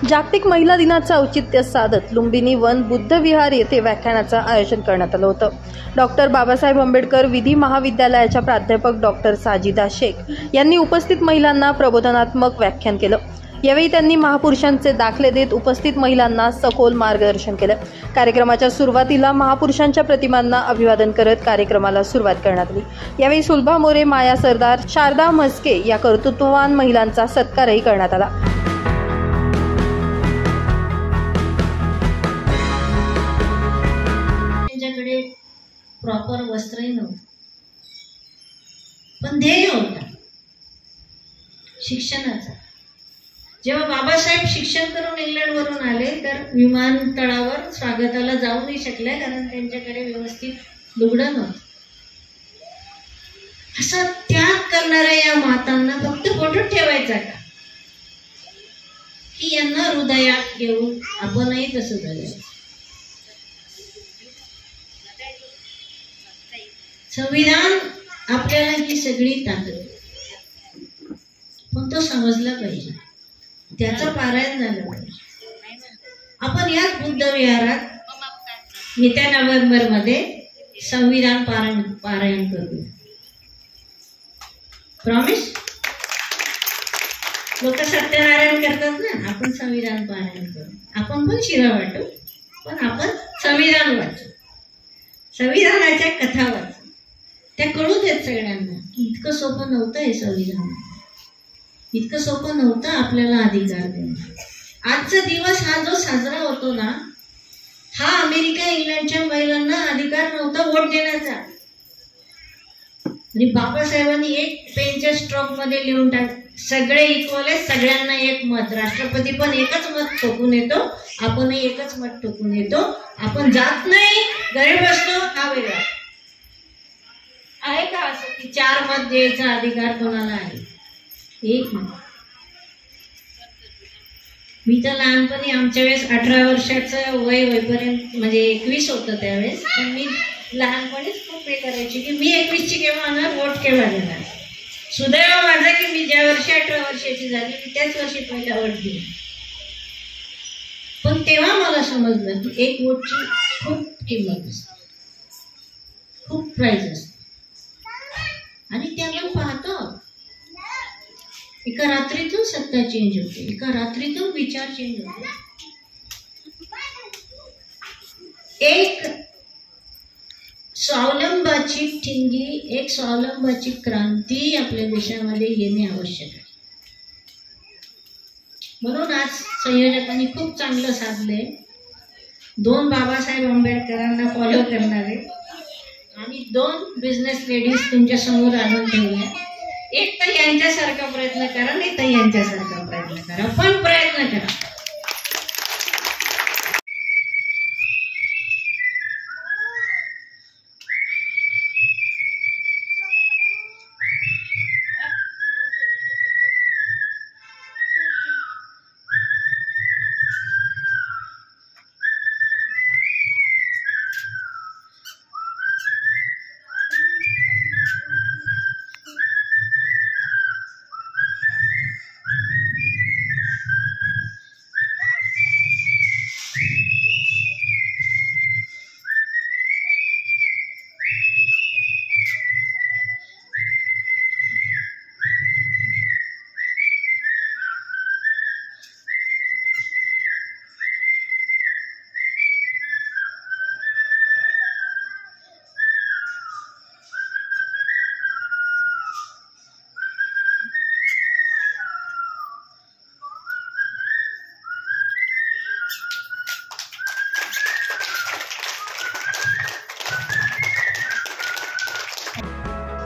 जागतिक महिला दिनाचं औचित्य साधत लुंबिनी वन बुद्ध विहार येथे व्याख्यानाचं आयोजन करण्यात आलं होतं। डॉक्टर बाबासाहेब आंबेडकर विधी महाविद्यालयाच्या प्राध्यापक डॉक्टर साजिदा शेख यांनी उपस्थित महिलांना प्रबोधनात्मक व्याख्यान केलं। यावेळी त्यांनी महापुरुषांचे दाखले देत उपस्थित महिलांना सखोल मार्गदर्शन केलं। कार्यक्रमाच्या सुरुवातीला महापुरुषांच्या प्रतिमांना अभिवादन करत कार्यक्रमाला सुरुवात करण्यात आली। यावेळी सुलभा मोरे, माया सरदार, शारदा म्हस्के या कर्तृत्ववान महिलांचा सत्कारही करण्यात आला। प्रॉपर वस्त्रही नव्हतं, पण ध्येय होता शिक्षणाचा। जेव्हा बाबासाहेब शिक्षण करून इंग्लंडवरून आले तर विमानतळावर स्वागताला जाऊ नाही शकले, कारण त्यांच्याकडे व्यवस्थित लुगडं नव्हतं। असा त्याग करणाऱ्या या मातांना फक्त फोटो ठेवायचा का, की यांना हृदयात घेऊन आपणही तसं जगायचं। संविधान आपल्याला ही सगळी ताकद, पण तो समजला पाहिजे, त्याचं पारायण झालं पाहिजे। आपण याच बुद्ध विहारात येत्या नोव्हेंबर मध्ये संविधान पारायण करू। प्रॉमिस? लोक सत्यनारायण करतात ना, आपण संविधान पारायण करू। आपण पण शिरा वाटू, पण आपण संविधान वाचू, संविधानाच्या कथा वाचू। त्या कळू देत सगळ्यांना की इतकं सोपं नव्हतं हे संविधान, इतकं सोपं नव्हतं आपल्याला अधिकार देणं। आजचा दिवस हा जो साजरा होतो ना, हा अमेरिका इंग्लंडच्या महिलांना अधिकार नव्हता वोट देण्याचा। आणि बाबासाहेबांनी एक पेनच्या स्ट्रोक मध्ये लिहून सगळे इक्वल आहेत, सगळ्यांना एक मत। राष्ट्रपती पण एकच मत ठोकून येतो, आपणही एकच मत ठोकून येतो। आपण जात नाही, गरीब असतो, हा वेगळा आहे का असं की 4 मत द्यायचा अधिकार कोणाला आहे? एक मत। मी तर लहानपणी आमच्या वेळेस 18 वर्षाचं वय होईपर्यंत, म्हणजे 21 होतं त्यावेळेस, पण मी लहानपणीच खूप हे करायची की मी 21ची केव्हा होणार, वोट केव्हा देणार। सुदैव माझं की मी ज्या वर्षी 18 वर्षाची झाली मी त्याच वर्षी पहिला वोट दिला। पण तेव्हा मला समजलं की एक वोटची खूप किंमत असते, खूप प्राइस असते। आणि त्याला पाहतो, एका रात्रीतून सत्ता चेंज होते, एका रात्रीतून विचार चेंज होते। एक स्वावलंबाची ठिणगी, एक स्वावलंबाची क्रांती आपल्या देशामध्ये येणे आवश्यक आहे। म्हणून आज संयोजकांनी खूप चांगलं साधलंय। 2 बाबासाहेब आंबेडकरांना फॉलो करणारे आणि 2 बिझनेस लेडीज तुमच्या समोर आणून ठेवल्या। एक तर यांच्यासारखा प्रयत्न करा, नाही तर यांच्यासारखा प्रयत्न करा, पण प्रयत्न करा।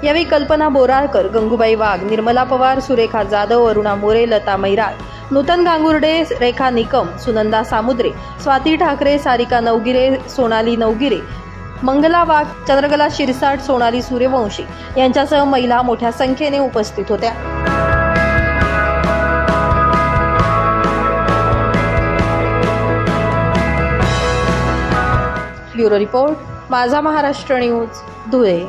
यावेळी कल्पना बोराळकर, गंगूबाई वाघ, निर्मला पवार, सुरेखा जाधव, अरुणा मोरे, लता मैराळ, नूतन गांगुर्डे, रेखा निकम, सुनंदा सामुद्रे, स्वाती ठाकरे, सारिका नवगिरे, सोनाली नवगिरे, मंगला वाघ, चंद्रकला शिरसाट, सोनाली सूर्यवंशी यांच्यासह महिला मोठ्या संख्येने उपस्थित होत्या। ब्युरो रिपोर्ट, माझा महाराष्ट्र न्यूज, धुळे।